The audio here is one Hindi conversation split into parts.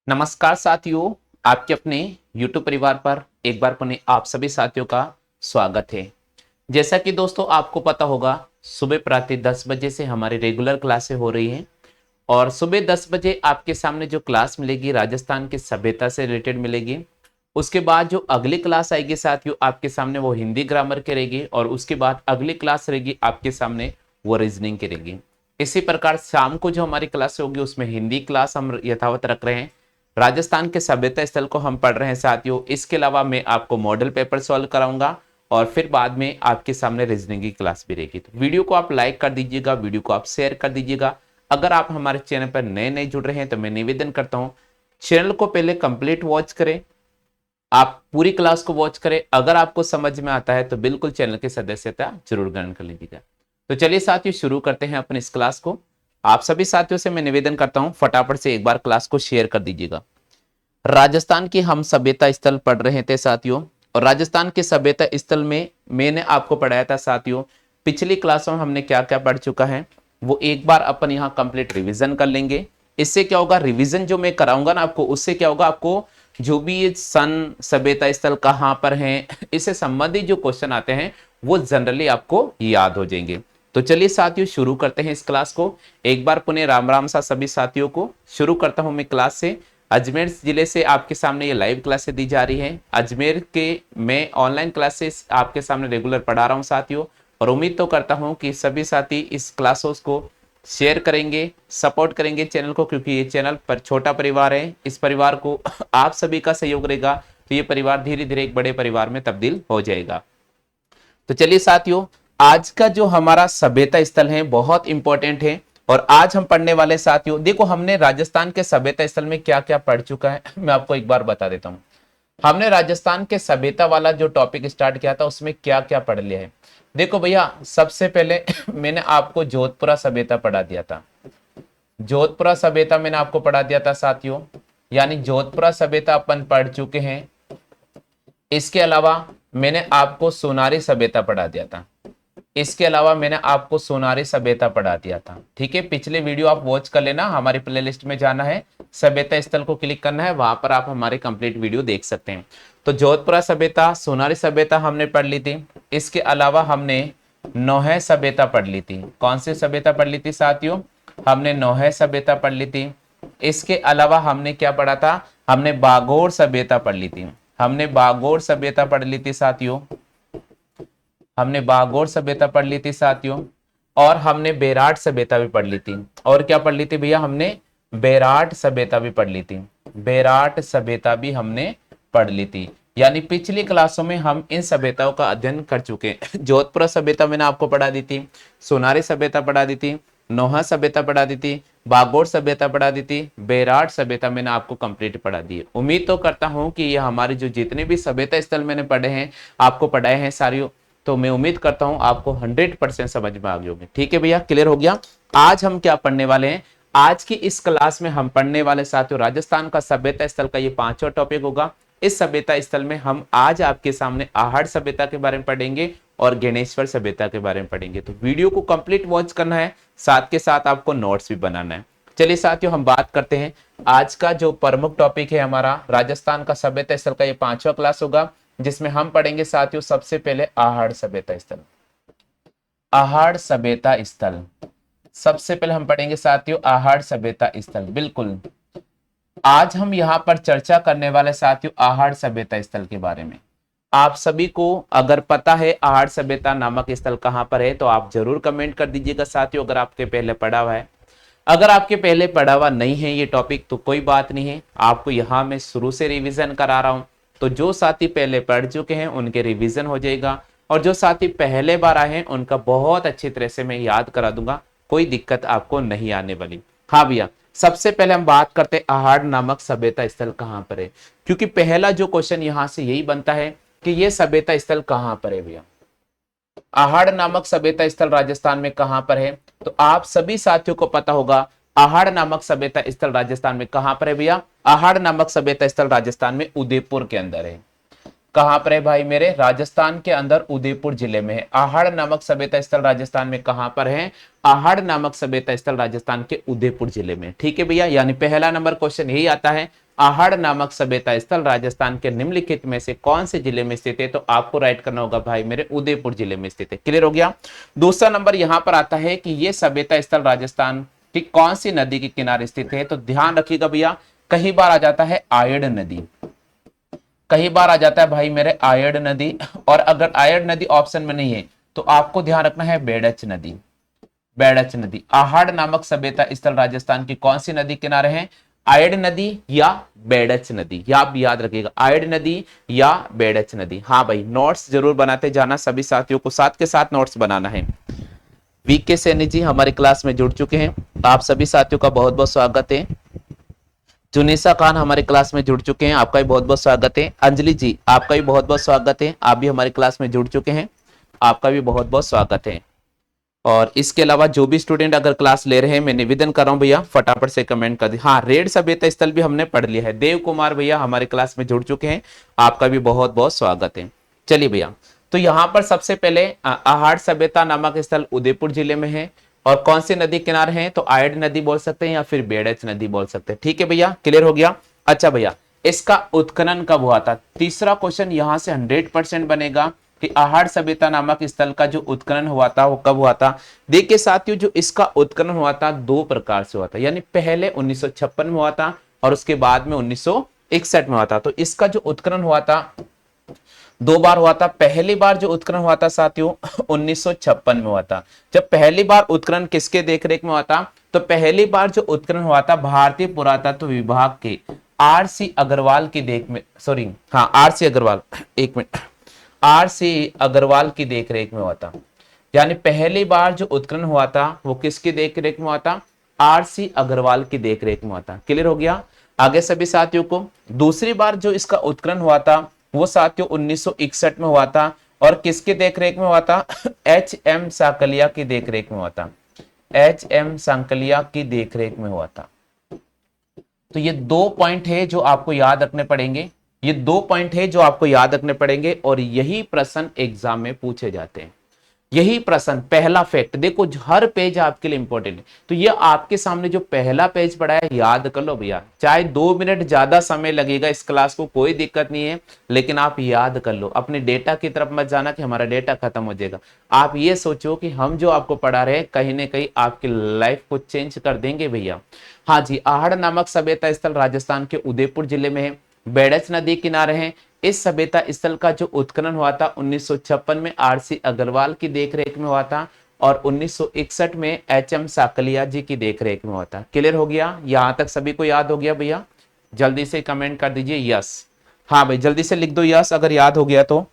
नमस्कार साथियों, आपके अपने YouTube परिवार पर एक बार पुनः आप सभी साथियों का स्वागत है। जैसा कि दोस्तों आपको पता होगा, सुबह प्रातः 10 बजे से हमारी रेगुलर क्लासें हो रही हैं और सुबह 10 बजे आपके सामने जो क्लास मिलेगी राजस्थान की सभ्यता से रिलेटेड मिलेगी। उसके बाद जो अगली क्लास आएगी साथियों आपके सामने वो हिंदी ग्रामर की रहेगी और उसके बाद अगली क्लास रहेगी आपके सामने वो रीजनिंग की रहेगी। इसी प्रकार शाम को जो हमारी क्लास होगी उसमें हिंदी क्लास हम यथावत रख रहे हैं। राजस्थान के सभ्यता स्थल को हम पढ़ रहे हैं साथियों। इसके अलावा मैं आपको मॉडल पेपर सॉल्व कराऊंगा और फिर बाद में आपके सामने रीजनिंग की क्लास भी रहेगी। तो वीडियो को आप लाइक कर दीजिएगा, वीडियो को आप शेयर कर दीजिएगा। अगर आप हमारे चैनल पर नए नए जुड़ रहे हैं तो मैं निवेदन करता हूं, चैनल को पहले कंप्लीट वॉच करें, आप पूरी क्लास को वॉच करें। अगर आपको समझ में आता है तो बिल्कुल चैनल की सदस्यता जरूर ग्रहण कर लीजिएगा। तो चलिए साथियों शुरू करते हैं अपने इस क्लास को। आप सभी साथियों से मैं निवेदन करता हूं फटाफट से एक बार क्लास को शेयर कर दीजिएगा। राजस्थान की हम सभ्यता स्थल पढ़ रहे थे साथियों और राजस्थान के सभ्यता स्थल में मैंने आपको पढ़ाया था साथियों। पिछली क्लासों में हमने क्या क्या पढ़ चुका है वो एक बार अपन यहाँ कंप्लीट रिवीजन कर लेंगे। इससे क्या होगा, रिवीजन जो मैं कराऊंगा ना आपको, उससे क्या होगा, आपको जो भी ये सन सभ्यता स्थल कहाँ पर हैं इससे संबंधित जो क्वेश्चन आते हैं वो जनरली आपको याद हो जाएंगे। तो चलिए साथियों शुरू करते हैं इस क्लास को। एक बार पुनः राम राम सा सभी साथियों को। शुरू करता हूं मैं क्लास से। अजमेर जिले से आपके सामने ये लाइव क्लासेस दी जा रही है। अजमेर के मैं ऑनलाइन क्लासेस आपके सामने रेगुलर पढ़ा रहा हूं साथियों और उम्मीद तो करता हूं कि सभी साथी इस क्लासेस को शेयर करेंगे, सपोर्ट करेंगे चैनल को, क्योंकि ये चैनल पर छोटा परिवार है। इस परिवार को आप सभी का सहयोग रहेगा तो ये परिवार धीरे धीरे एक बड़े परिवार में तब्दील हो जाएगा। तो चलिए साथियों, आज का जो हमारा सभ्यता स्थल है बहुत इंपॉर्टेंट है और आज हम पढ़ने वाले साथियों, देखो हमने राजस्थान के सभ्यता स्थल में क्या क्या पढ़ चुका है मैं आपको एक बार बता देता हूं। हमने राजस्थान के सभ्यता वाला जो टॉपिक स्टार्ट किया था उसमें क्या क्या पढ़ लिया है। देखो भैया, सबसे पहले मैंने आपको जोधपुरा सभ्यता पढ़ा दिया था। जोधपुरा सभ्यता मैंने आपको पढ़ा दिया था साथियों, यानी जोधपुरा सभ्यता अपन पढ़ चुके हैं। इसके अलावा मैंने आपको सोनारी सभ्यता पढ़ा दिया था। इसके अलावा मैंने आपको सोनारी सभ्यता पढ़ा दिया था। ठीक है, पिछले वीडियो आप वॉच कर लेना, हमारी प्लेलिस्ट में जाना है, सभ्यता स्थल को क्लिक करना है, वहां पर आप हमारे कंप्लीट वीडियो देख सकते हैं। तो जोधपुरा सभ्यता, सोनारी सभ्यता हमने पढ़ ली थी। इसके अलावा हमने नौहे सभ्यता पढ़ ली थी। कौन सी सभ्यता पढ़ ली थी साथियों? हमने नौहे सभ्यता पढ़ ली थी। इसके अलावा हमने क्या पढ़ा था? हमने बागोर सभ्यता पढ़ ली थी। हमने बागोर सभ्यता पढ़ ली थी साथियों। हमने बागोर सभ्यता पढ़ ली थी साथियों और हमने बेराट सभ्यता भी पढ़ ली थी। और क्या पढ़ ली थी भैया? हमने बेराट सभ्यता भी पढ़ ली थी। बेराट सभ्यता भी हमने पढ़ ली थी। यानी पिछली क्लासों में हम इन सभ्यताओं का अध्ययन कर चुके हैं। जोधपुर सभ्यता मैंने आपको पढ़ा दी थी, सोनारी सभ्यता पढ़ा दी थी, नोहा सभ्यता पढ़ा दी थी, बागोर सभ्यता पढ़ा दी थी, बेराट सभ्यता मैंने आपको कंप्लीट पढ़ा दी है। उम्मीद तो करता हूं कि ये हमारे जो जितने भी सभ्यता स्थल मैंने पढ़े हैं, आपको पढ़ाए हैं सारी, तो मैं उम्मीद करता हूं आपको 100% समझ में आ गई होगी। ठीक है भैया, क्लियर हो गया। आज हम क्या पढ़ने वाले हैं? आज की इस क्लास में हम पढ़ने वाले साथियों राजस्थान का सभ्यता स्थल का ये पांचवा टॉपिक होगा। इस सभ्यता स्थल में हम आज आपके सामने आहड़ सभ्यता के बारे में पढ़ेंगे और ज्ञानेश्वर सभ्यता के बारे में पढ़ेंगे। तो वीडियो को कंप्लीट वॉच करना है, साथ के साथ आपको नोट्स भी बनाना है। चलिए साथियों, हम बात करते हैं आज का जो प्रमुख टॉपिक है हमारा राजस्थान का सभ्यता स्थल का ये पांचवा क्लास होगा, जिसमें हम पढ़ेंगे साथियों सबसे पहले आहड़ सभ्यता स्थल। आहड़ सभ्यता स्थल सबसे पहले हम पढ़ेंगे साथियों आहड़ सभ्यता स्थल। बिल्कुल, आज हम यहां पर चर्चा करने वाले साथियों आहड़ सभ्यता स्थल के बारे में। आप सभी को अगर पता है आहड़ सभ्यता नामक स्थल कहां पर है तो आप जरूर कमेंट कर दीजिएगा साथियों, अगर आपके पहले पढ़ा हुआ है। अगर आपके पहले पढ़ा हुआ नहीं है ये टॉपिक तो कोई बात नहीं है, आपको यहां मैं शुरू से रिवीजन करा रहा हूं। तो जो साथी पहले पढ़ चुके हैं उनके रिवीजन हो जाएगा और जो साथी पहले बार आए हैं उनका बहुत अच्छी तरह से मैं याद करा दूंगा, कोई दिक्कत आपको नहीं आने वाली। हाँ भैया, सबसे पहले हम बात करते हैं आहड़ नामक सभ्यता स्थल कहां पर है, क्योंकि पहला जो क्वेश्चन यहां से यही बनता है कि यह सभ्यता स्थल कहां पर है भैया। आहड़ नामक सभ्यता स्थल राजस्थान में कहां पर है? तो आप सभी साथियों को पता होगा आहड़ नामक सभ्यता स्थल राजस्थान में कहां पर है भैया? आहड़ नामक सभ्यता स्थल राजस्थान में उदयपुर के अंदर है। कहां पर है भाई मेरे? राजस्थान के अंदर उदयपुर जिले में है। आहड़ नामक सभ्यता स्थल राजस्थान में कहां पर है? आहड़ नामक सभ्यता स्थल राजस्थान के उदयपुर जिले में। ठीक है भैया, यानी पहला नंबर क्वेश्चन यही आता है, आहड़ नामक सभ्यता स्थल राजस्थान के निम्नलिखित में से कौन से जिले में स्थित है? तो आपको राइट करना होगा भाई मेरे उदयपुर जिले में स्थित है। क्लियर हो गया। दूसरा नंबर यहां पर आता है कि यह सभ्यता स्थल राजस्थान की कौन सी नदी के किनारे स्थित है? तो ध्यान रखिएगा भैया, कई बार आ जाता है आयड़ नदी, कई बार आ जाता है भाई मेरे आयड़ नदी, और अगर आयड़ नदी ऑप्शन में नहीं है तो आपको ध्यान रखना है बेड़च नदी। बेड़च नदी, आहड़ नामक सभ्यता स्थल राजस्थान की कौन सी नदी किनारे है? आयड़ नदी या बेड़च नदी, या आप याद रखिएगा आयड़ नदी या बेड़च नदी। हाँ भाई, नोट्स जरूर बनाते जाना, सभी साथियों को साथ के साथ नोट्स बनाना है। वीके सैनी जी हमारे क्लास में जुड़ चुके हैं, आप सभी साथियों का बहुत बहुत स्वागत है। जुनेसा खान हमारे क्लास में जुड़ चुके हैं, आपका भी बहुत बहुत स्वागत है। अंजलि जी आपका भी बहुत बहुत स्वागत है, आप भी हमारे क्लास में जुड़ चुके हैं, आपका भी बहुत बहुत स्वागत है। और इसके अलावा जो भी स्टूडेंट अगर क्लास ले रहे हैं, मैं निवेदन कर रहा हूं भैया फटाफट से कमेंट कर दी। हाँ, रेड सभ्यता स्थल भी हमने पढ़ लिया है। देव कुमार भैया हमारे क्लास में जुड़ चुके हैं, आपका भी बहुत बहुत स्वागत है। चलिए भैया, तो यहाँ पर सबसे पहले आहड़ सभ्यता नामक स्थल उदयपुर जिले में है, और कौन सी नदी किनारे हैं? तो आयड़ नदी बोल सकते हैं या फिर बेड़च नदी बोल सकते हैं। ठीक है भैया, क्लियर हो गया। अच्छा भैया, इसका उत्खनन कब हुआ था? तीसरा क्वेश्चन यहां से 100% बनेगा कि आहड़ सभ्यता नामक स्थल का जो उत्खनन हुआ था वो कब हुआ था? देखिए साथियों, जो इसका उत्खनन हुआ था दो प्रकार से हुआ था, यानी पहले 1956 में हुआ था और उसके बाद में 1961 में हुआ था। तो इसका जो उत्खनन हुआ था दो बार हुआ था। पहली बार जो उत्खनन हुआ था साथियों 1956 में हुआ था। जब पहली बार उत्खनन किसके देखरेख में हुआ था? तो पहली बार जो उत्खनन हुआ था भारतीय पुरातत्व विभाग के आर.सी. अग्रवाल की देख में, सॉरी हाँ आर.सी. अग्रवाल, एक मिनट, आर.सी. अग्रवाल की देखरेख में हुआ था। यानी पहली बार जो उत्खनन हुआ था वो किसकी देखरेख में हुआ था? आर.सी. अग्रवाल की देखरेख में हुआ था। क्लियर हो गया आगे सभी साथियों को। दूसरी बार जो इसका उत्खनन हुआ था वो साथियों 1961 में हुआ था, और किसके देखरेख में हुआ था? एच.एम. सांकलिया की देखरेख में हुआ था। एच.एम. सांकलिया की देखरेख में हुआ था। तो ये दो पॉइंट है जो आपको याद रखने पड़ेंगे, ये दो पॉइंट है जो आपको याद रखने पड़ेंगे, और यही प्रश्न एग्जाम में पूछे जाते हैं। यही प्रश्न, पहला फैक्ट देखो, हर पेज आपके लिए इंपॉर्टेंट है। तो ये आपके सामने जो पहला पेज पड़ा है याद कर लो भैया, चाहे 2 मिनट ज्यादा समय लगेगा इस क्लास को, कोई दिक्कत नहीं है, लेकिन आप याद कर लो। अपने डेटा की तरफ मत जाना कि हमारा डेटा खत्म हो जाएगा। आप ये सोचो कि हम जो आपको पढ़ा रहे हैं कहीं ना कहीं आपकी लाइफ को चेंज कर देंगे भैया। हाँ जी, आहड़ नामक सभ्यता स्थल राजस्थान के उदयपुर जिले में है, बेड़च नदी किनारे हैं। इस सभ्यता स्थल का जो उत्खनन हुआ था 1956 में आर.सी. अग्रवाल की देखरेख में हुआ था, और 1961 में एच.एम. सांकलिया जी की देखरेख में हुआ था। क्लियर हो गया? यहां तक सभी को याद हो गया भैया? जल्दी से कमेंट कर दीजिए यस। हाँ भाई, जल्दी से लिख दो यस अगर याद हो गया तो।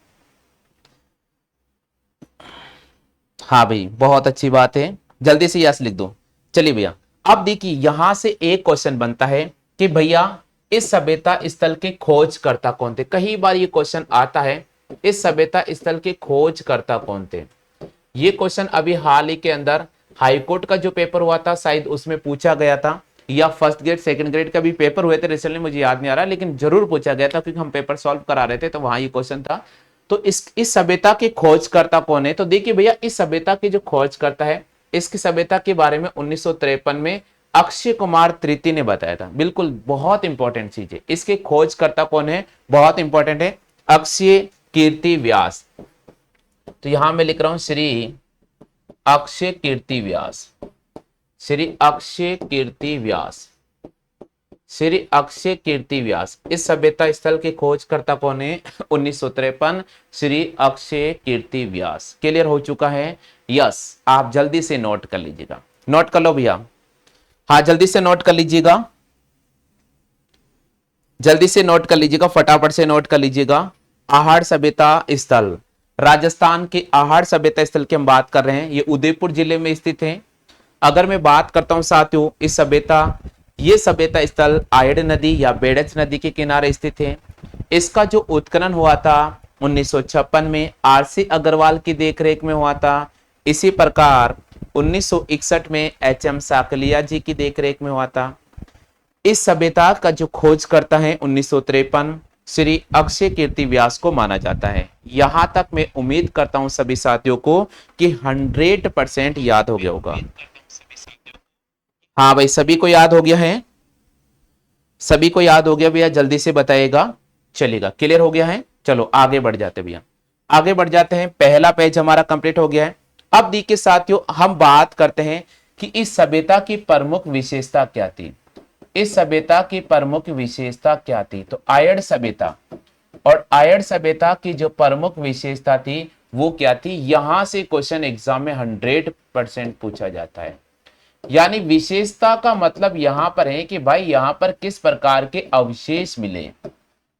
हाँ भाई, बहुत अच्छी बात है, जल्दी से यस लिख दो। चलिए भैया, अब देखिए यहां से एक क्वेश्चन बनता है कि भैया इस सभ्यता स्थल के खोजकर्ता कौन थे? कई बार ये क्वेश्चन आता है, इस सभ्यता स्थल के खोजकर्ता कौन थे? ये क्वेश्चन अभी हाल ही के अंदर हाईकोर्ट का जो पेपर हुआ था शायद उसमें पूछा गया था, या फर्स्ट ग्रेड सेकंड ग्रेड का भी पेपर हुए थे रिसेंटली, मुझे याद नहीं आ रहा, लेकिन जरूर पूछा गया था क्योंकि हम पेपर सॉल्व करा रहे थे तो वहां ये क्वेश्चन था। तो इस सभ्यता के खोजकर्ता कौन है? तो देखिए भैया, इस सभ्यता के जो खोजकर्ता है, इसकी सभ्यता के बारे में 1953 में अक्षय कुमार तृतीय ने बताया था। बिल्कुल बहुत इंपॉर्टेंट चीज है, इसके खोजकर्ता कौन है? बहुत इंपॉर्टेंट है, अक्षय कीर्ति व्यास। तो यहां मैं लिख रहा हूं श्री अक्षय कीर्ति व्यास, श्री अक्षय कीर्ति व्यास, श्री अक्षय कीर्ति व्यास। इस सभ्यता स्थल के खोजकर्ता कौन है? 1953 श्री अक्षय कीर्ति व्यास। क्लियर हो चुका है? यस, आप जल्दी से नोट कर लीजिएगा, नोट कर लो भैया। हाँ जल्दी से नोट कर लीजिएगा, जल्दी से नोट कर लीजिएगा, फटाफट से नोट कर लीजिएगा। आहड़ सभ्यता स्थल, राजस्थान के आहड़ सभ्यता स्थल की हम बात कर रहे हैं, ये उदयपुर जिले में स्थित है। अगर मैं बात करता हूं साथियों, इस सभ्यता, ये सभ्यता स्थल आयड़ नदी या बेड़च नदी के किनारे स्थित है। इसका जो उत्खनन हुआ था 1956 में आर.सी. अग्रवाल की देखरेख में हुआ था। इसी प्रकार 1961 में एच.एम. सांकलिया जी की देखरेख में हुआ था। इस सभ्यता का जो खोज करता है 1953 श्री अक्षय कीर्ति व्यास को माना जाता है। यहां तक मैं उम्मीद करता हूं सभी साथियों को कि 100% याद हो गया होगा। हाँ भाई, सभी को याद हो गया है? सभी को याद हो गया भैया? जल्दी से बताइएगा। चलेगा, क्लियर हो गया है? चलो आगे बढ़ जाते भैया, आगे बढ़ जाते हैं। पहला पेज हमारा कंप्लीट हो गया है। अब देखिए साथियों, हम बात करते हैं कि इस सभ्यता की प्रमुख विशेषता क्या थी। इस सभ्यता की प्रमुख विशेषता क्या थी? तो आयड़ सभ्यता, और आयड़ सभ्यता की जो प्रमुख विशेषता थी वो क्या थी? यहां से क्वेश्चन एग्जाम में 100% पूछा जाता है। यानी विशेषता का मतलब यहां पर है कि भाई यहां पर किस प्रकार के अवशेष मिले,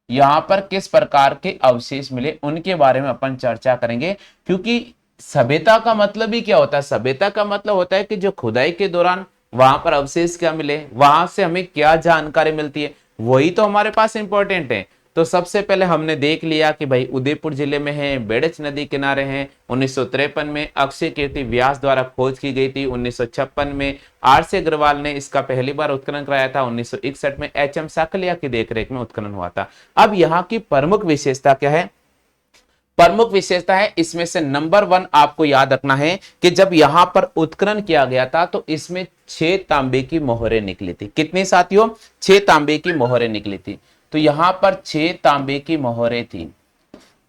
यहां पर किस प्रकार के अवशेष मिले उनके बारे में अपन चर्चा करेंगे। क्योंकि सभ्यता का मतलब ही क्या होता है? सभ्यता का मतलब होता है कि जो खुदाई के दौरान वहां पर अवशेष क्या मिले, वहां से हमें क्या जानकारी मिलती है, वही तो हमारे पास इंपॉर्टेंट है। तो सबसे पहले हमने देख लिया कि भाई उदयपुर जिले में है, बेड़च नदी किनारे हैं। 1953 में अक्षय कीर्ति व्यास द्वारा खोज की गई थी। 1956 में आर.सी. अग्रवाल ने इसका पहली बार उत्खनन कराया था। 1961 में एच.एम. साकलिया की देखरेख में उत्खनन हुआ था। अब यहाँ की प्रमुख विशेषता क्या है? प्रमुख विशेषता है इसमें से नंबर 1 आपको याद रखना है कि जब यहां पर उत्खनन किया गया था तो इसमें 6 तांबे की मोहरें निकली थी। कितनी साथियों? 6 तांबे की मोहरें निकली थी। तो यहां पर 6 तांबे की मोहरें थी,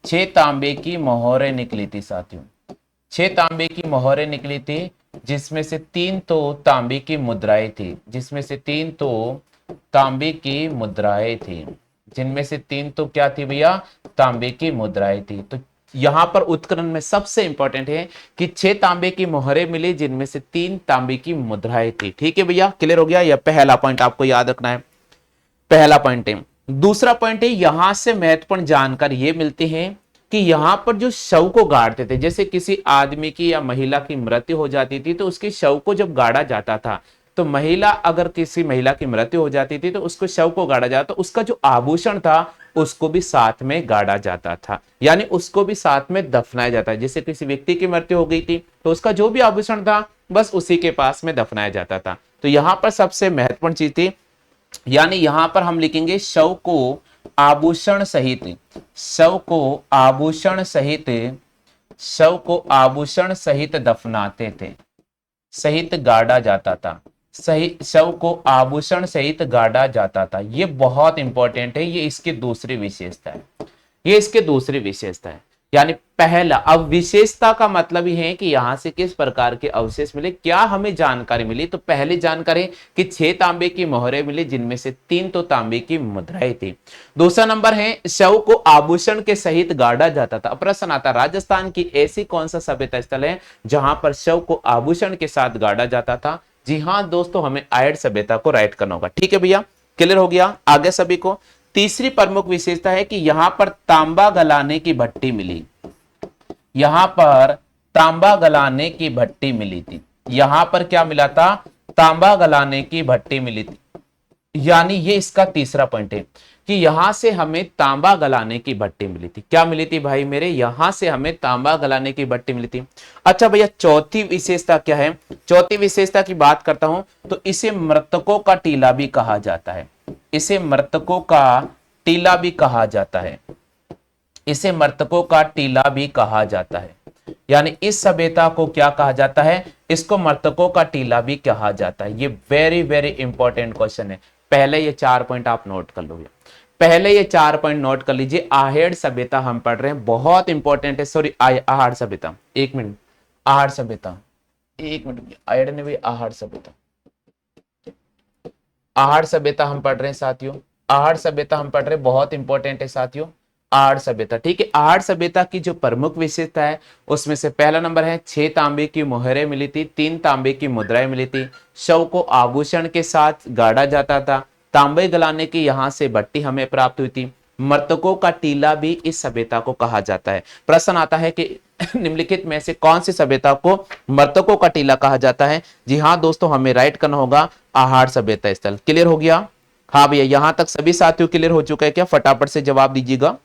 6 तांबे की मोहरें निकली थी साथियों। 6 तांबे की मोहरें निकली थी, जिसमें से 3 तो तांबे की मुद्राएं थी, जिसमें से 3 तो तांबे की मुद्राएं थी, जिनमें से 3 तो क्या थी भैया? तांबे की मुद्राएं थी। तो यहां पर उत्खनन में सबसे इंपॉर्टेंट है कि 6 तांबे की मोहरें मिली, जिनमें से 3 तांबे की मुद्राएं थी। ठीक है भैया, क्लियर हो गया? यह पहला पॉइंट आपको याद रखना है, पहला पॉइंट है। दूसरा पॉइंट है, यहां से महत्वपूर्ण जानकारी यह मिलती है कि यहां पर जो शव को गाड़ते थे, जैसे किसी आदमी की या महिला की मृत्यु हो जाती थी तो उसके शव को जब गाड़ा जाता था, तो महिला, अगर किसी महिला की मृत्यु हो जाती थी तो उसको शव को गाड़ा जाता, तो उसका जो आभूषण था उसको भी साथ में गाड़ा जाता था, यानी उसको भी साथ में दफनाया जाता है। जैसे किसी व्यक्ति की मृत्यु हो गई थी तो उसका जो भी आभूषण था बस उसी के पास में दफनाया जाता था। तो यहां पर सबसे महत्वपूर्ण चीज थी, यानी यहां पर हम लिखेंगे शव को आभूषण सहित, शव को आभूषण सहित, शव को आभूषण सहित दफनाते थे, सहित गाड़ा जाता था, सही, शव को आभूषण सहित गाड़ा जाता था। ये बहुत इंपॉर्टेंट है, ये इसकी दूसरी विशेषता है, ये इसकी दूसरी विशेषता है। यानी पहला, अब विशेषता का मतलब ही है कि यहां से किस प्रकार के अवशेष मिले, क्या हमें जानकारी मिली। तो पहली जानकारी कि 6 तांबे की मोहरें मिली, जिनमें से 3 तो तांबे की मुद्राएं थी। दूसरा नंबर है शव को आभूषण के सहित गाड़ा जाता था। प्रश्न आता, राजस्थान की ऐसी कौन सा सभ्यता स्थल है जहां पर शव को आभूषण के साथ गाड़ा जाता था? जी हाँ दोस्तों, हमें आयड़ सभ्यता को राइट करना होगा। ठीक है भैया, क्लियर हो गया आगे सभी को? तीसरी प्रमुख विशेषता है कि यहां पर तांबा गलाने की भट्टी मिली, यहां पर तांबा गलाने की भट्टी मिली थी। यहां पर क्या मिला था? तांबा गलाने की भट्टी मिली थी। यानी ये इसका तीसरा पॉइंट है कि यहां से हमें तांबा गलाने की भट्टी मिली थी। क्या मिली थी भाई मेरे? यहां से हमें तांबा गलाने की भट्टी मिली थी। अच्छा भैया, चौथी विशेषता क्या है? चौथी विशेषता की बात करता हूं तो इसे मृतकों का टीला भी कहा जाता है, इसे मृतकों का टीला भी कहा जाता है, इसे मृतकों का टीला भी कहा जाता है। यानी इस सभ्यता को क्या कहा जाता है? इसको मृतकों का टीला भी कहा जाता है। ये वेरी वेरी इंपॉर्टेंट क्वेश्चन है। पहले ये 4 पॉइंट आप नोट कर लो, पहले ये 4 पॉइंट नोट कर लीजिए। आहेड़ सभ्यता हम पढ़ रहे हैं, बहुत इंपॉर्टेंट है। सॉरी, आहार सभ्यता, एक मिनट, आहार सभ्यता, एक मिनट, आयड़ ने भी आहार सभ्यता, आहार सभ्यता हम पढ़ रहे हैं साथियों, आहार सभ्यता हम पढ़ रहे हैं, बहुत इंपॉर्टेंट है साथियों, आहार सभ्यता। ठीक है, आहार सभ्यता की जो प्रमुख विशेषता है उसमें से पहला नंबर है 6 तांबे की मोहरें मिली थी, 3 तांबे की मुद्राएं मिली थी, शव को आभूषण के साथ गाड़ा जाता था, तांबे गलाने की यहां से भट्टी हमें प्राप्त हुई थी, मृतकों का टीला भी इस सभ्यता को कहा जाता है। प्रश्न आता है कि निम्नलिखित में से कौन सी सभ्यता को मृतकों का टीला कहा जाता है? जी हाँ दोस्तों, हमें राइट करना होगा आहार सभ्यता स्थल। क्लियर हो गया? हाँ भैया, यहां तक सभी साथियों क्लियर हो चुका है क्या? फटाफट से जवाब दीजिएगा।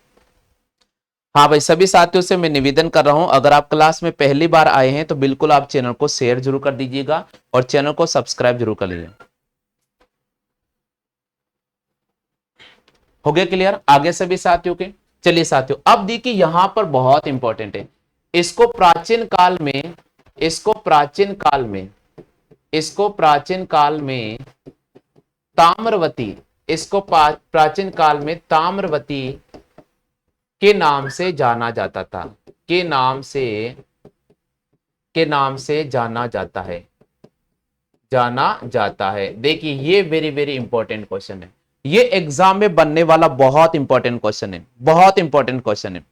हाँ भाई, सभी साथियों से मैं निवेदन कर रहा हूं, अगर आप क्लास में पहली बार आए हैं तो बिल्कुल आप चैनल को शेयर जरूर कर दीजिएगा और चैनल को सब्सक्राइब जरूर कर लीजिए। हो गया क्लियर आगे सभी साथियों के। चलिए साथियों, अब देखिए यहां पर बहुत इंपॉर्टेंट है, इसको प्राचीन काल में इसको प्राचीन काल में इसको प्राचीन काल में ताम्रवती इसको प्राचीन काल में ताम्रवती के नाम से जाना जाता था, के नाम से जाना जाता है। देखिए ये वेरी वेरी इंपॉर्टेंट क्वेश्चन है, ये एग्जाम में बनने वाला बहुत इंपॉर्टेंट क्वेश्चन है, बहुत इंपॉर्टेंट क्वेश्चन है।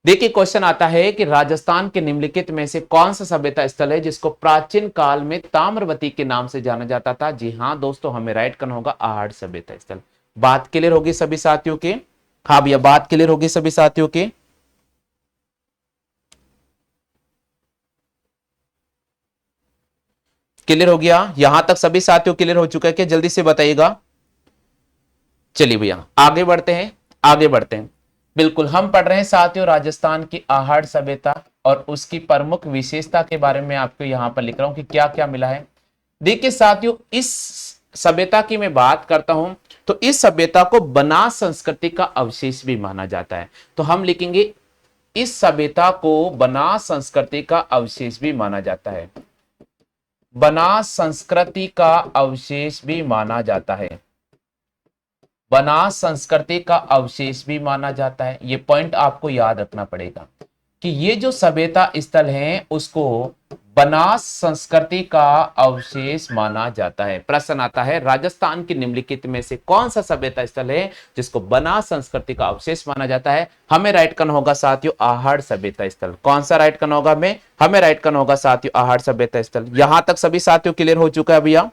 देखिए क्वेश्चन आता है कि राजस्थान के निम्नलिखित में से कौन सा सभ्यता स्थल है जिसको प्राचीन काल में ताम्रवती के नाम से जाना जाता था। जी हाँ दोस्तों, हमें राइट करना होगा आहड़ सभ्यता स्थल। बात क्लियर होगी सभी साथियों के? हाँ भैया, बात क्लियर होगी सभी साथियों के? क्लियर हो गया? यहां तक सभी साथियों क्लियर हो चुका है क्या? जल्दी से बताइएगा। चलिए भैया आगे बढ़ते हैं, आगे बढ़ते हैं। बिल्कुल, हम पढ़ रहे हैं साथियों राजस्थान की आहड़ सभ्यता और उसकी प्रमुख विशेषता के बारे में आपको यहां पर लिख रहा हूं कि क्या क्या मिला है। देखिए साथियों, इस सभ्यता की मैं बात करता हूं तो इस सभ्यता को बनास संस्कृति का अवशेष भी माना जाता है। तो हम लिखेंगे इस सभ्यता को बनास संस्कृति का अवशेष भी माना जाता है, बनास संस्कृति का अवशेष भी माना जाता है, बनास संस्कृति का अवशेष भी माना जाता है। ये पॉइंट आपको याद रखना पड़ेगा कि ये जो सभ्यता स्थल है उसको बनास संस्कृति का अवशेष माना जाता है। प्रश्न आता है राजस्थान की निम्नलिखित में से कौन सा सभ्यता स्थल है जिसको बनास संस्कृति का अवशेष माना जाता है। हमें राइट करना होगा साथियों आहड़ सभ्यता स्थल। कौन सा राइट करना होगा? हमें राइट करना होगा साथियों आहड़ सभ्यता स्थल। यहां तक सभी साथियों क्लियर हो चुका है भैया?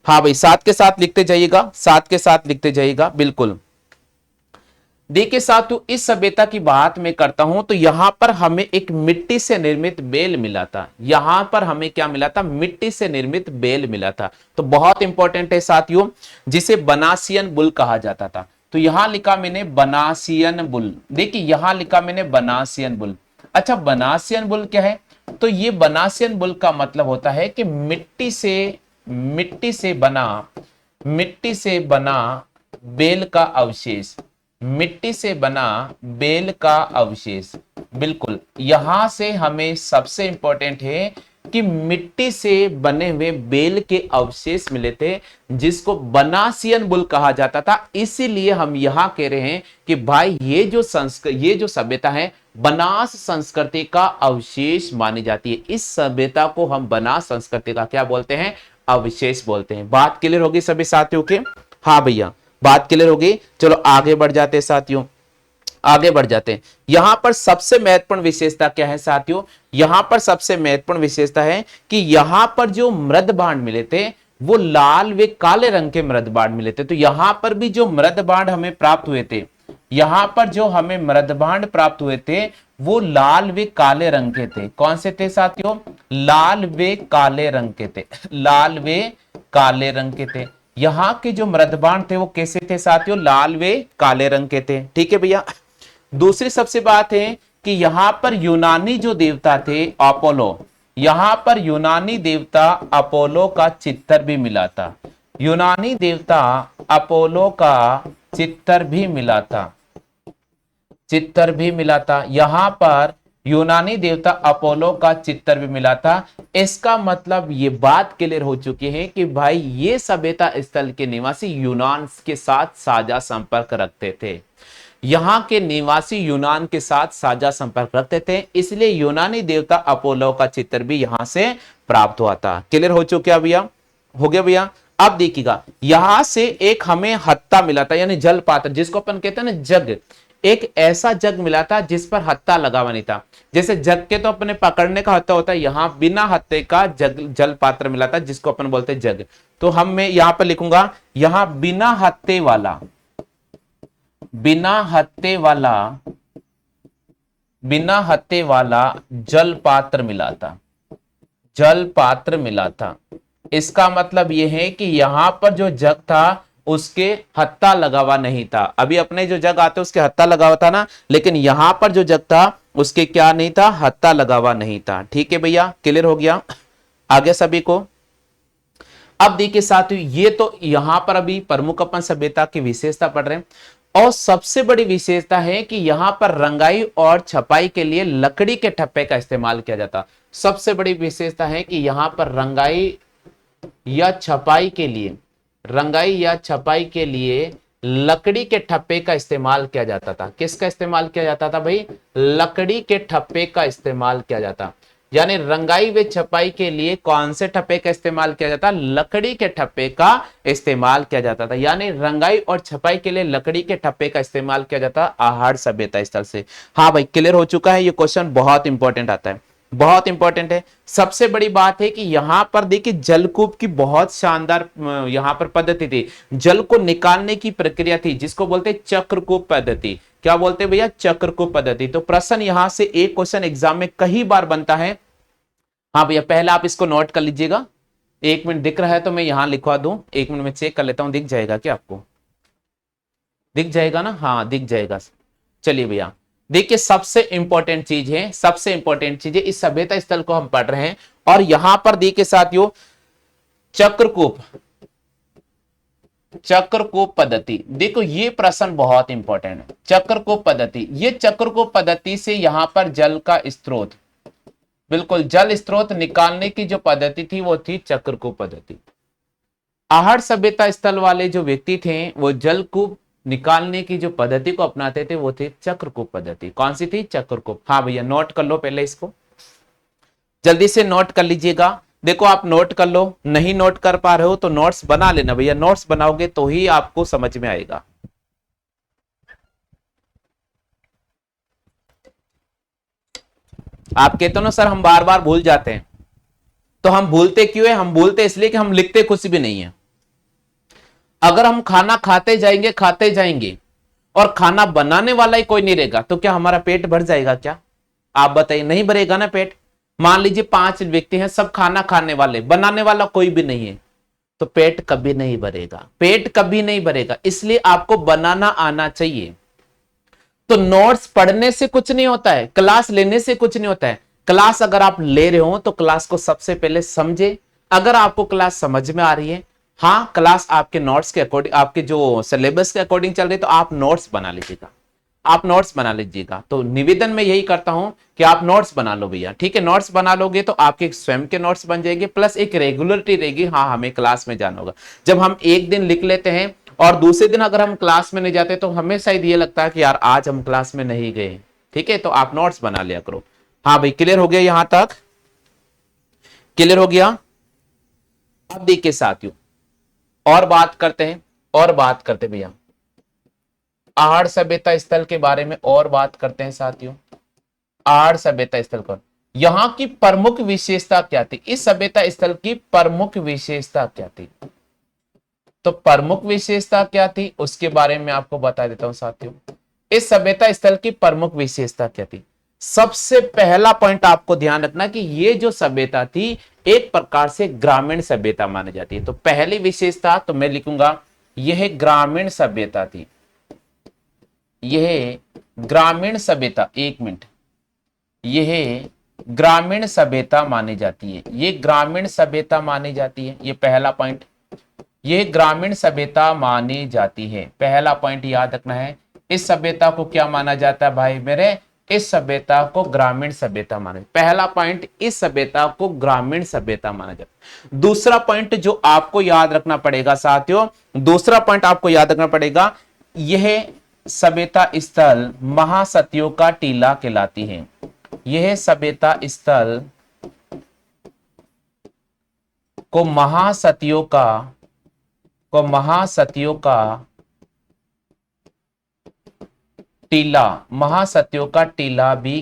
हाँ भाई, साथ के साथ लिखते जाइएगा, साथ के साथ लिखते जाइएगा। बिल्कुल, देखिए साथियों इस सभ्यता की बात मैं करता हूं तो यहां पर हमें एक मिट्टी से निर्मित बेल मिला था। यहां पर हमें क्या मिला था? मिट्टी से निर्मित बेल मिला था। तो बहुत इंपॉर्टेंट है साथियों, जिसे बनासियन बुल कहा जाता था। तो यहां लिखा मैंने बनासियन बुल। देखिए यहां लिखा मैंने बनासियन बुल। अच्छा, बनासियन बुल क्या है? तो ये बनासियन बुल का मतलब होता है कि मिट्टी से बना बेल का अवशेष, मिट्टी से बना बेल का अवशेष। बिल्कुल, यहां से हमें सबसे इंपॉर्टेंट है कि मिट्टी से बने हुए बेल के अवशेष मिले थे जिसको बनासियन बुल कहा जाता था। इसीलिए हम यहां कह रहे हैं कि भाई ये जो सभ्यता है बनास संस्कृति का अवशेष मानी जाती है। इस सभ्यता को हम बनास संस्कृति का क्या बोलते हैं? अवशेष बोलते हैं। बात क्लियर होगी सभी साथियों के? हाँ भैया, बात क्लियर होगी। चलो आगे बढ़ जाते हैं साथियों, आगे बढ़ जाते हैं। यहां पर सबसे महत्वपूर्ण विशेषता क्या है साथियों? यहां पर सबसे महत्वपूर्ण विशेषता है कि यहां पर जो मृद बाण मिले थे वो लाल व काले रंग के मृद बाण मिले थे। तो यहां पर भी जो मृद बाण हमें प्राप्त हुए थे, यहां पर जो हमें मृद बाण प्राप्त हुए थे वो लाल व काले रंग के थे। कौन से थे साथियों? लाल व काले रंग के थे, लाल व काले रंग के थे। यहां के जो मृदबाण थे वो कैसे थे साथियों? लाल व काले रंग के थे। ठीक है भैया। दूसरी सबसे बात है कि यहां पर यूनानी जो देवता थे अपोलो, यहां पर यूनानी देवता अपोलो का चित्र भी मिला था, यूनानी देवता अपोलो का चित्र भी मिला था, चित्र भी मिला था। यहां पर यूनानी देवता अपोलो का चित्र भी मिला था। इसका मतलब ये बात क्लियर हो चुकी है कि भाई ये सभ्यता स्थल के निवासी यूनान के साथ साझा संपर्क रखते थे, यहाँ के निवासी यूनान के साथ साझा संपर्क रखते थे, इसलिए यूनानी देवता अपोलो का चित्र भी यहां से प्राप्त हुआ था। क्लियर हो चुका भैया? हो गया भैया? अब देखिएगा, यहां से एक हमें हत्ता मिला था, यानी जल पात्र जिसको अपन कहते हैं ना जग। एक ऐसा जग मिला था जिस पर हत्ता लगा हुआ नहीं था। जैसे जग के तो अपने पकड़ने का हत्ता होता है, यहां बिना हत्ते का जग जल पात्र मिला था जिसको अपन बोलते हैं जग। तो हम मैं यहां पर लिखूंगा, यहां बिना हत्ते वाला, बिना हत्ते वाला, बिना हत्ते वाला जल पात्र मिला था, जल पात्र मिला था। इसका मतलब यह है कि यहां पर जो जग था उसके हत्ता लगा हुआ नहीं था। अभी अपने जो जग आते उसके हत्ता लगा हुआ था ना, लेकिन यहां पर जो जग था उसके क्या नहीं था? हत्ता लगा हुआ नहीं था। ठीक है भैया, क्लियर हो गया आगे सभी को? अब देखिए साथियों, ये तो यहां पर अभी प्रमुख अपन सभ्यता की विशेषता पढ़ रहे हैं, और सबसे बड़ी विशेषता है कि यहां पर रंगाई और छपाई के लिए लकड़ी के ठप्पे का इस्तेमाल किया जाता। सबसे बड़ी विशेषता है कि यहां पर रंगाई या छपाई के लिए, रंगाई या छपाई के लिए लकड़ी के ठप्पे का इस्तेमाल किया जाता था। किसका इस्तेमाल किया जाता था भाई? लकड़ी के ठप्पे का इस्तेमाल किया जाता। यानी रंगाई व छपाई के लिए कौन से ठप्पे का इस्तेमाल किया जाता? लकड़ी के ठप्पे का इस्तेमाल किया जाता था। यानी रंगाई और छपाई के लिए लकड़ी के ठप्पे का इस्तेमाल किया जाता आहड़ सभ्यता स्थल से। हाँ भाई, क्लियर हो चुका है। ये क्वेश्चन बहुत इंपॉर्टेंट आता है, बहुत इंपॉर्टेंट है। सबसे बड़ी बात है कि यहां पर देखिए जलकूप की बहुत शानदार यहां पर पद्धति थी। जल को निकालने की प्रक्रिया थी जिसको बोलते हैं चक्रकूप पद्धति। क्या बोलते हैं भैया? चक्रकूप पद्धति। तो प्रश्न यहां से एक क्वेश्चन एग्जाम में कई बार बनता है। हाँ भैया, पहले आप इसको नोट कर लीजिएगा। 1 मिनट दिख रहा है तो मैं यहां लिखवा दूं। 1 मिनट में चेक कर लेता हूं, दिख जाएगा क्या आपको? दिख जाएगा ना? हाँ दिख जाएगा। चलिए भैया, देखिए सबसे इंपॉर्टेंट चीज है, सबसे इंपॉर्टेंट चीज है, इस सभ्यता स्थल को हम पढ़ रहे हैं और यहां पर देखिए साथियों चक्रकूप, चक्रकूप पद्धति। देखो ये प्रश्न बहुत इंपॉर्टेंट है। चक्रकूप पद्धति, ये चक्रकूप पद्धति से यहां पर जल का स्रोत, बिल्कुल जल स्रोत निकालने की जो पद्धति थी वो थी चक्रकूप पद्धति। आहड़ सभ्यता स्थल वाले जो व्यक्ति थे वो जलकूप निकालने की जो पद्धति को अपनाते थे वो थी चक्रकूप पद्धति। कौन सी थी? चक्रकूप। हाँ भैया, नोट कर लो पहले, इसको जल्दी से नोट कर लीजिएगा। देखो आप नोट कर लो, नहीं नोट कर पा रहे हो तो नोट्स बना लेना भैया। नोट्स बनाओगे तो ही आपको समझ में आएगा। आप कहते हो ना सर हम बार बार भूल जाते हैं, तो हम भूलते क्यों है? हम भूलते इसलिए कि हम लिखते कुछ भी नहीं है। अगर हम खाना खाते जाएंगे और खाना बनाने वाला ही कोई नहीं रहेगा तो क्या हमारा पेट भर जाएगा क्या? आप बताइए, नहीं भरेगा ना पेट। मान लीजिए 5 व्यक्ति हैं, सब खाना खाने वाले, बनाने वाला कोई भी नहीं है, तो पेट कभी नहीं भरेगा, पेट कभी नहीं भरेगा। इसलिए आपको बनाना आना चाहिए। तो नोट्स पढ़ने से कुछ नहीं होता है, क्लास लेने से कुछ नहीं होता है। क्लास अगर आप ले रहे हो तो क्लास को सबसे पहले समझे। अगर आपको क्लास समझ में आ रही है, हाँ क्लास आपके नोट्स के अकॉर्डिंग, आपके जो सिलेबस के अकॉर्डिंग चल रही है, तो आप नोट्स बना लीजिएगा, आप नोट्स बना लीजिएगा। तो निवेदन में यही करता हूं कि आप नोट्स बना लो भैया, ठीक है। नोट्स बना लोगे तो आपके स्वयं के नोट्स बन जाएंगे, प्लस एक रेगुलरिटी रहेगी। हाँ हमें क्लास में जाना होगा। जब हम एक दिन लिख लेते हैं और दूसरे दिन अगर हम क्लास में नहीं जाते तो हमें शायद ये लगता है कि यार आज हम क्लास में नहीं गए, ठीक है। तो आप नोट्स बना लिया करो। हाँ भाई, क्लियर हो गया? यहां तक क्लियर हो गया? अब देखिए साथियों, और बात करते हैं, और बात करते भैया आहड़ सभ्यता स्थल के बारे में, और बात करते हैं साथियों। आहड़ सभ्यता स्थल पर यहां की प्रमुख विशेषता क्या थी? इस सभ्यता स्थल की प्रमुख विशेषता क्या थी? तो प्रमुख विशेषता क्या थी उसके बारे में आपको बता देता हूं साथियों। इस सभ्यता स्थल की प्रमुख विशेषता क्या थी? सबसे पहला पॉइंट आपको ध्यान रखना कि ये जो सभ्यता थी एक प्रकार से ग्रामीण सभ्यता मानी जाती है। तो पहली विशेषता तो मैं लिखूंगा यह ग्रामीण सभ्यता थी, यह ग्रामीण सभ्यता, 1 मिनट, यह ग्रामीण सभ्यता मानी जाती है, ये ग्रामीण सभ्यता मानी जाती है। ये पहला पॉइंट, यह ग्रामीण सभ्यता मानी जाती है। पहला पॉइंट याद रखना है। इस सभ्यता को क्या माना जाता है भाई मेरे? इस सभ्यता को ग्रामीण सभ्यता माना। पहला पॉइंट, इस सभ्यता को ग्रामीण सभ्यता माना जाता है। दूसरा पॉइंट जो आपको याद रखना पड़ेगा साथियों, दूसरा पॉइंट आपको याद रखना पड़ेगा, यह सभ्यता स्थल महासतियों का टीला कहलाती है। यह सभ्यता स्थल को महासतियों का टीला, महासतियों का टीला भी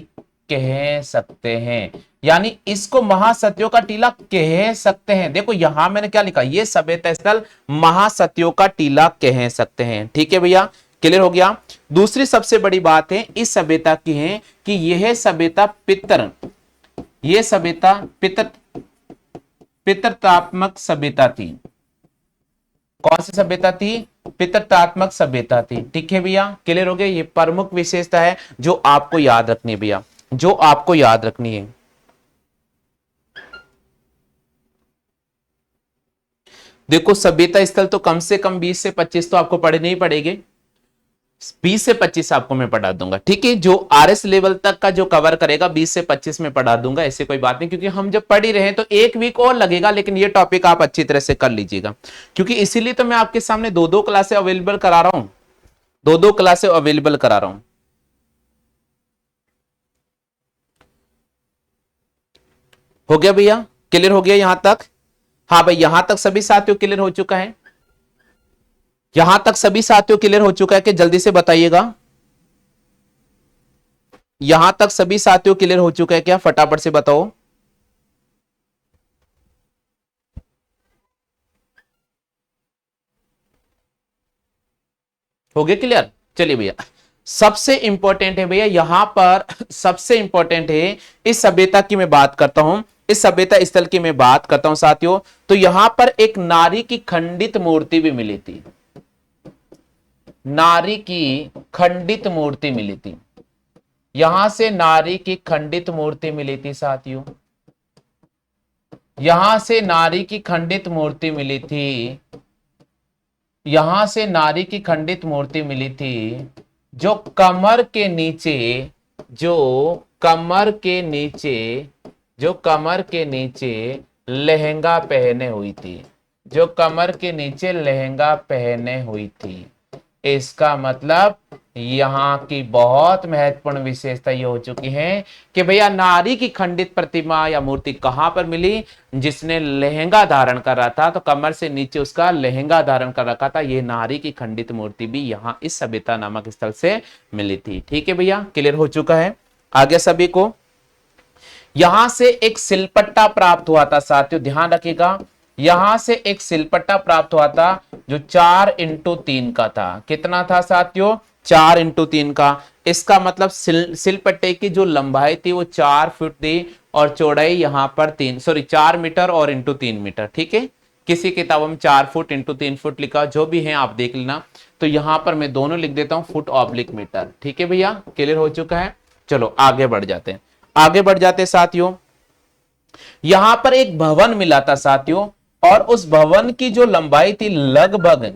कह सकते हैं। यानी इसको महासतियों का टीला कह सकते हैं। देखो यहां मैंने क्या लिखा, ये सभ्यता स्थल महासतियों का टीला कह सकते हैं। ठीक है भैया, क्लियर हो गया? दूसरी सबसे बड़ी बात है इस सभ्यता की है कि यह सभ्यता यह सभ्यता पितृत्वात्मक सभ्यता थी। कौन सी सभ्यता थी? पितृत्वात्मक सभ्यता थी। ठीक है भैया, क्लियर हो गया? ये प्रमुख विशेषता है जो आपको याद रखनी है भैया, जो आपको याद रखनी है। देखो सभ्यता स्थल तो कम से कम 20 से 25 तो आपको पढ़ने ही पड़ेंगे, 20 से 25 आपको मैं पढ़ा दूंगा, ठीक है। जो आरएस लेवल तक का जो कवर करेगा 20 से 25 में पढ़ा दूंगा, ऐसे कोई बात नहीं, क्योंकि हम जब पढ़ ही रहे हैं तो एक वीक और लगेगा, लेकिन ये टॉपिक आप अच्छी तरह से कर लीजिएगा, क्योंकि इसीलिए तो मैं आपके सामने दो दो क्लासें अवेलेबल करा रहा हूं, दो दो क्लासें अवेलेबल करा रहा हूं। हो गया भैया, क्लियर हो गया यहां तक? हाँ भाई, यहां तक सभी साथियों क्लियर हो चुका है? यहां तक सभी साथियों क्लियर हो चुका है कि जल्दी से बताइएगा। यहां तक सभी साथियों क्लियर हो चुका है क्या? फटाफट से बताओ। हो गया क्लियर? चलिए भैया, सबसे इंपॉर्टेंट है भैया यहां पर, सबसे इंपॉर्टेंट है इस सभ्यता की मैं बात करता हूं, इस सभ्यता स्थल की मैं बात करता हूं साथियों, तो यहां पर एक नारी की खंडित मूर्ति भी मिली थी, नारी की खंडित मूर्ति मिली थी, यहां से नारी की खंडित मूर्ति मिली थी साथियों, यहां से नारी की खंडित मूर्ति मिली थी, यहां से नारी की खंडित मूर्ति मिली थी, जो कमर के नीचे, जो कमर के नीचे, जो कमर के नीचे लहंगा पहने हुई थी, जो कमर के नीचे लहंगा पहने हुई थी। इसका मतलब यहां की बहुत महत्वपूर्ण विशेषता ये हो चुकी है कि भैया नारी की खंडित प्रतिमा या मूर्ति कहां पर मिली? जिसने लहंगा धारण कर रहा था, तो कमर से नीचे उसका लहंगा धारण कर रखा था, ये नारी की खंडित मूर्ति भी यहां इस सभ्यता नामक स्थल से मिली थी। ठीक है भैया, क्लियर हो चुका है आगे सभी को? यहां से एक सिलपट्टा प्राप्त हुआ था साथियों, ध्यान रखिएगा, यहां से एक सिलपट्टा प्राप्त हुआ था जो 4x3 का था। कितना था साथियों? 4x3 का। इसका मतलब सिलपट्टे की जो लंबाई थी वो 4 फुट थी और चौड़ाई यहां पर 4 मीटर और इंटू 3 मीटर, ठीक है। किसी किताबों में 4 फुट इंटू 3 फुट लिखा, जो भी है आप देख लेना। तो यहां पर मैं दोनों लिख देता हूं, फुट ऑब्लिक मीटर। ठीक है भैया, क्लियर हो चुका है? चलो आगे बढ़ जाते हैं, आगे बढ़ जाते हैं साथियों। यहां पर एक भवन मिला था साथियों, और उस भवन की जो लंबाई थी लगभग,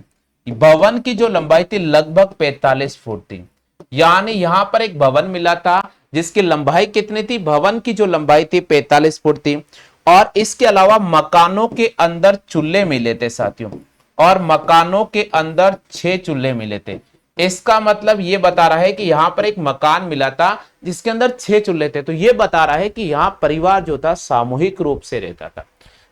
भवन की जो लंबाई थी लगभग 45 फुट थी। यानी यहां पर एक भवन मिला था जिसकी लंबाई कितनी थी? भवन की जो लंबाई थी 45 फुट थी। और इसके अलावा मकानों के अंदर चूल्हे मिले थे साथियों, और मकानों के अंदर 6 चूल्हे मिले थे। इसका मतलब यह बता रहा है कि यहां पर एक मकान मिला था जिसके अंदर 6 चूल्हे थे। तो यह बता रहा है कि यहां परिवार जो था सामूहिक रूप से रहता था,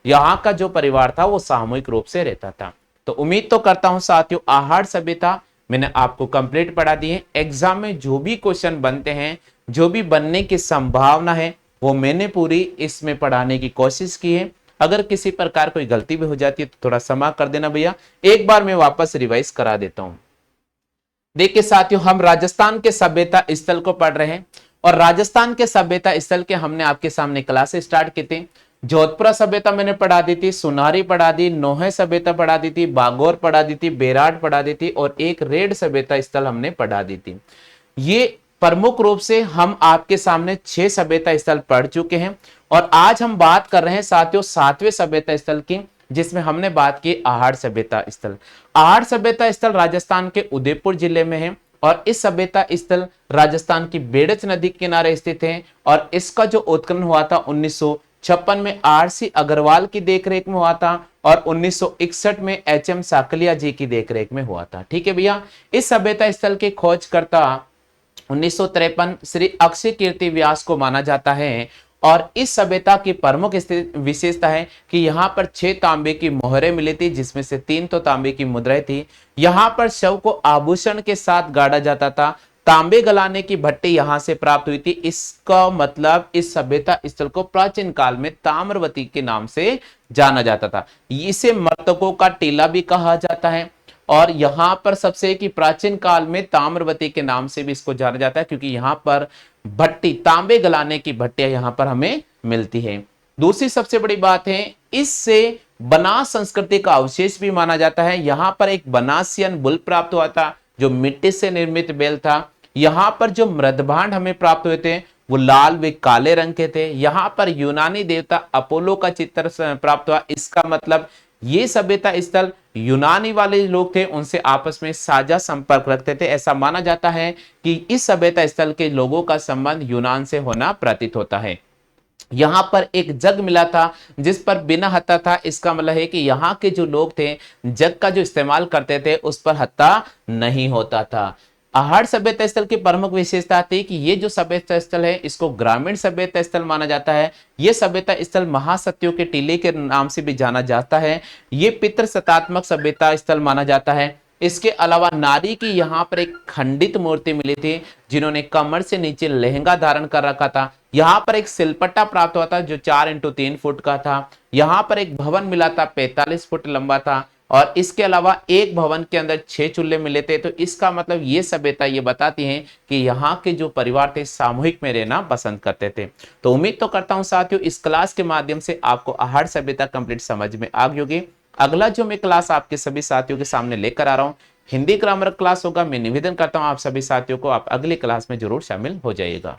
यहां का जो परिवार था वो सामूहिक रूप से रहता था। तो उम्मीद तो करता हूं साथियों आहड़ सभ्यता मैंने आपको कंप्लीट पढ़ा दी है। एग्जाम में जो भी क्वेश्चन बनते हैं, जो भी बनने की संभावना है, वो मैंने पूरी इसमें पढ़ाने की कोशिश की है। अगर किसी प्रकार कोई गलती भी हो जाती है तो थोड़ा क्षमा कर देना भैया, एक बार मैं वापस रिवाइज करा देता हूं। देखिए साथियों, हम राजस्थान के सभ्यता स्थल को पढ़ रहे हैं, और राजस्थान के सभ्यता स्थल के हमने आपके सामने क्लास स्टार्ट की थी। जोधपुरा सभ्यता मैंने पढ़ा दी थी, सुनारी पढ़ा दी, नोहे सभ्यता पढ़ा दी थी, बागौर पढ़ा दी थी, बेराट पढ़ा दी थी, और एक रेड सभ्यता स्थल हमने पढ़ा दी थी। ये प्रमुख रूप से हम आपके सामने 6 सभ्यता स्थल पढ़ चुके हैं, और आज हम बात कर रहे हैं साथियों 7वें सभ्यता स्थल की, जिसमें हमने बात की आहड़ सभ्यता स्थल। आहड़ सभ्यता स्थल राजस्थान के उदयपुर जिले में है, और इस सभ्यता स्थल राजस्थान की बेड़च नदी के किनारे स्थित है, और इसका जो उत्खनन हुआ था 1956 में आरसी अग्रवाल की देखरेख में हुआ था, और 1961 में एचएम साकलिया जी की देखरेख में हुआ था। ठीक है भैया, इस सभ्यता स्थल के खोजकर्ता 1953 श्री अक्षय कीर्ति व्यास को माना जाता है। और इस सभ्यता की प्रमुख विशेषता है कि यहाँ पर 6 तांबे की मोहरें मिली थी, जिसमें से 3 तो तांबे की मुद्राएं थी। यहाँ पर शव को आभूषण के साथ गाड़ा जाता था। तांबे गलाने की भट्टी यहां से प्राप्त हुई थी। इसका मतलब इस सभ्यता स्थल को प्राचीन काल में ताम्रवती के नाम से जाना जाता था। इसे मृतकों का टीला भी कहा जाता है, और यहां पर सबसे कि प्राचीन काल में ताम्रवती के नाम से भी इसको जाना जाता है, क्योंकि यहां पर भट्टी, तांबे गलाने की भट्टियां यहां पर हमें मिलती है। दूसरी सबसे बड़ी बात है, इससे बनास संस्कृति का अवशेष भी माना जाता है। यहां पर एक बनासियन बुल प्राप्त हुआ था, जो मिट्टी से निर्मित बैल था। यहां पर जो मृदभांड हमें प्राप्त हुए थे वो लाल व काले रंग के थे। यहां पर यूनानी देवता अपोलो का चित्र प्राप्त हुआ। इसका मतलब ये सभ्यता स्थल यूनानी वाले लोग थे, उनसे आपस में साझा संपर्क रखते थे। ऐसा माना जाता है कि इस सभ्यता स्थल के लोगों का संबंध यूनान से होना प्रतीत होता है। यहां पर एक जग मिला था जिस पर बिना हत्था था। इसका मतलब है कि यहाँ के जो लोग थे जग का जो इस्तेमाल करते थे उस पर हत्था नहीं होता था। आहड़ सभ्यता स्थल की प्रमुख विशेषता थी कि ये जो सभ्यता स्थल है इसको ग्रामीण सभ्यता स्थल माना जाता है। ये सभ्यता स्थल महासत्यों के टीले के नाम से भी जाना जाता है। ये पितृ सत्तात्मक सभ्यता स्थल माना जाता है। इसके अलावा नारी की यहाँ पर एक खंडित मूर्ति मिली थी जिन्होंने कमर से नीचे लहंगा धारण कर रखा था। यहाँ पर एक सिलपट्टा प्राप्त हुआ था जो 4x3 फुट का था। यहाँ पर एक भवन मिला था 45 फुट लंबा था और इसके अलावा एक भवन के अंदर 6 चूल्हे मिले थे। तो इसका मतलब ये सभ्यता ये बताती है कि यहाँ के जो परिवार थे सामूहिक में रहना पसंद करते थे। तो उम्मीद तो करता हूँ साथियों इस क्लास के माध्यम से आपको आहड़ सभ्यता कंप्लीट समझ में आ गई होगी। अगला जो मैं क्लास आपके सभी साथियों के सामने लेकर आ रहा हूँ हिंदी ग्रामर क्लास होगा। मैं निवेदन करता हूँ आप सभी साथियों को आप अगली क्लास में जरूर शामिल हो जाइएगा।